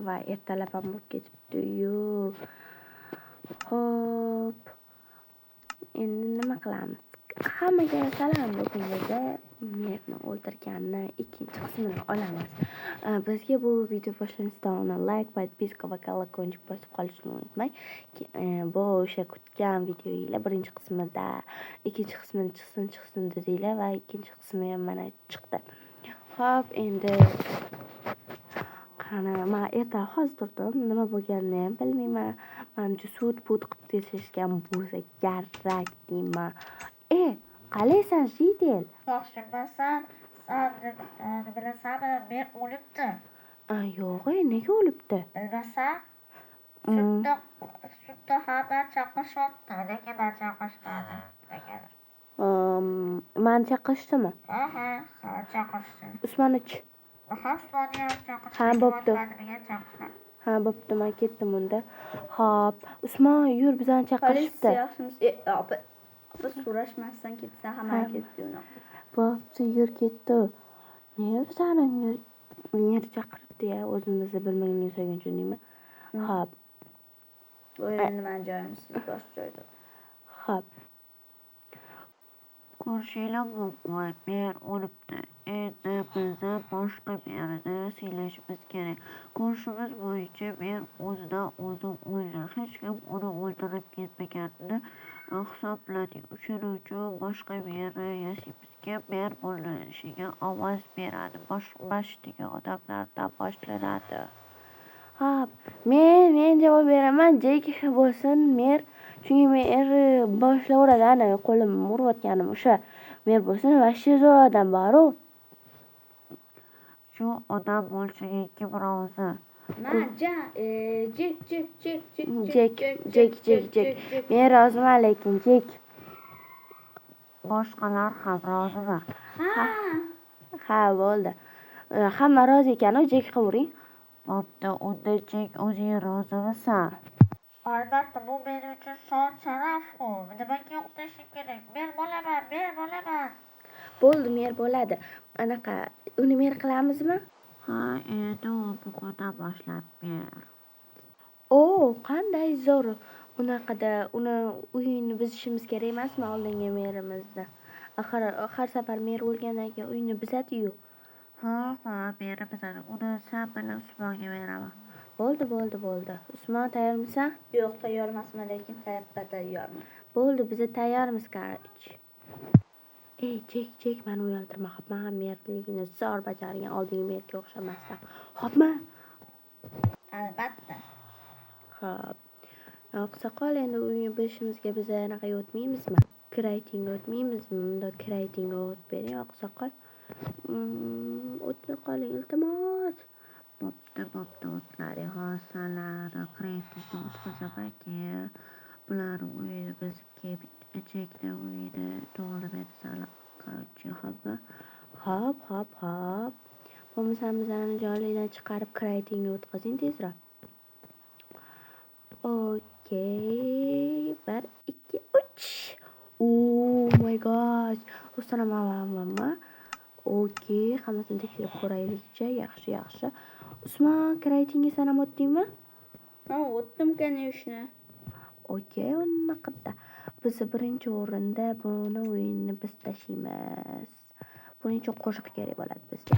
Va ertalab ham bo'lib ketibdi-yu. Xo'p. Endi nima qilamiz? Hammaga salom bugungacha merni o'ldirganni ikkinchi qismini olamiz. Bizga bu video boshlanishidan like, podpiska va колокольчик bosib qolishni unutmang. Bu o'sha kutgan videoylar birinchi qismida, ikkinchi qismini chiqsin dedinglar va ikkinchi qismi ham mana chiqdi. Xo'p, endi qani men erta hozir turdim, nima bo'lganini ham bilmayman. Menimcha sud qilib tashishgan bo'lsa kerak deyman. Qalaysan, Jidel? Yaxshimasan, sen bilasanmi, men o'libdi. Yo'q, nega o'libdi? Bilmasam, sudda hamma chaqirishyapti, lekin men chaqirishmadim. Meni chaqirishdimi? Aha, sen chaqirishdi. Usmonni-chi? Usmonni ham chaqirishdi. Ha, bo'pti. Ha, bo'pti, men ketdim unda. Xo'p, Usmon, yur, bizani chaqirishdi. Politsiya yaxshimiz. Biz so'rashmasdan ketsa hamma ketdi unaqa. Bo'pti, yur ketdi. Nega bizani yer chaqirdi-ya, o'zimizni bilmagan so'yguncha deymi? Xo'p. Bu endi men joyimiz boshqa joyda. Xo'p. Ko'rishinglar mumkin, men o'libdi. Endi bizni boshqa bir yerda siylashimiz kerak. Ko'rishimiz bo'yicha men o'zidan o'zim o'ldim. Hech kim uni o'ldirib ketmaganini hisobladik. Shuning uchun boshqa bir yerda yashashimizga mer bo'lishiga ovoz beradi. Boshqa odamlardan boshlanadi. Xo'p, men javob beraman. Jek bo'lsin mer. Chunki mer boshlaveradi, ana qo'lim urayotganim o'sha. Mer bo'lsin, vashshe zo'r odam bor-ku. Shu odam bo'lishiga kim rozi? Jek. Men roziman, lekin Jek. Boshqalar ham rozimi? Ha, bo'ldi. Hamma rozi ekan-ku, Jek qilavering. Bo'pti, unda Jek o'zing rozimisan? Albatta, bu men uchun son sharaf-ku. Nimaga yo'q deshim kerak? Men bo'laman. Bo'ldi, mer bo'ladi. Anaqa, uni mer qilamizmi? Ha, endi bugundan boshlab mer. Qanday zo'r. Unaqada uni uyini buzishimiz kerak emasmi oldingi merimizni? Har safar mer o'lgandan keyin uyini buzadi-yu. Ha, meri buzadi. Uni sen bilan Usmonga beraman. Bo'ldi. Usmon, tayyormisan? Yo'q, tayyor emasman, lekin tayyorman. Bo'ldi, biz tayyormiz, qarich. Jek, meni uyaltirma. Xo'p, men ham merligini zo'r bajargan oldingi merga o'xshamasdan. Xo'pmi? Albatta. Xo'p. Oqsoqol, endi uyni buzishimizga biz anaqa o'tmaymizmi? Kraytingga o'tmaymizmi? Unda kraytingga o'tib bering, Oqsoqol. O'tib qoling, iltimos. Bo'pti, o'tlaring xosalari kraytingga o'tkazaman keyin bular uyini buzib kelib Jekni uyini to'g'ri bersalar qiluvchi, xo'pmi? Xo'p. Bo'lmasa bizani joylardan chiqarib kraytingga o'tkazing tezroq. Okey. 1, 2, 3. Oh my gosh. O'sanaman. Okey, hammasini tekshirib ko'raylikchi. Yaxshi. Usmon, kraytingga san ham o'tdingmi? Ha, o'tdim kanishni. Okey, unaqada. Biz birinchi o'rinda buni o'yinni biz tashlaymiz. Buning uchun qo'shiq kerak bo'ladi bizga.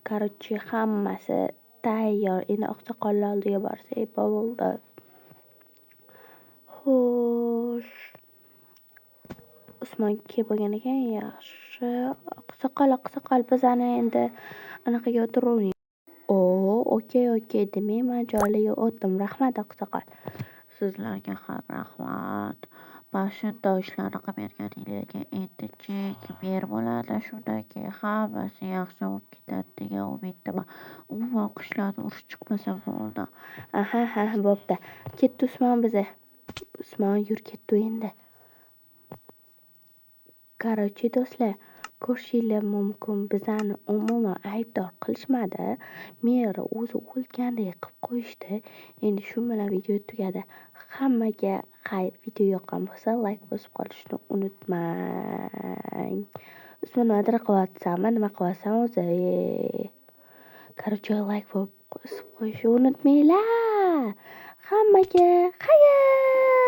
Короче, hammasi tayyor. Endi oqsoqollar oldiga borsak bo'ldi. Xo'sh. Usmon kelib bo'lgan ekan, yaxshi. Oqsoqol, bizani endi anaqaga o'tiravering. Okey, demayman, joyiga o'tdim. Rahmat, oqsoqol. Sizlarga ham rahmat. Bashida ishlariga berganinglarga endi-chi ber bo'ladi. Shundan keyin hammasi yaxshi bo'lib ketadi degan umiddaman. Umuman qishlarda urush chiqmasa bo'ldi. Ha, bo'pti. Ketdi Usmon biza. Usmon yur ketdi endi. Короче, do'stlar, ko'rishinglar mumkin, bizani umuman aybdor qilishmadi. Meri o'zi o'lgandek qilib qo'yishdi. Endi shu bilan video tugadi. Hammaga xayr. Video yoqqan bo'lsa, like bosib qolishni unutmang. Usmon nimadir qilyapsanmi? Nima qilyapsan o'zi? Короче, like bosib qo'yishni unutmanglar. Hammaga xayr.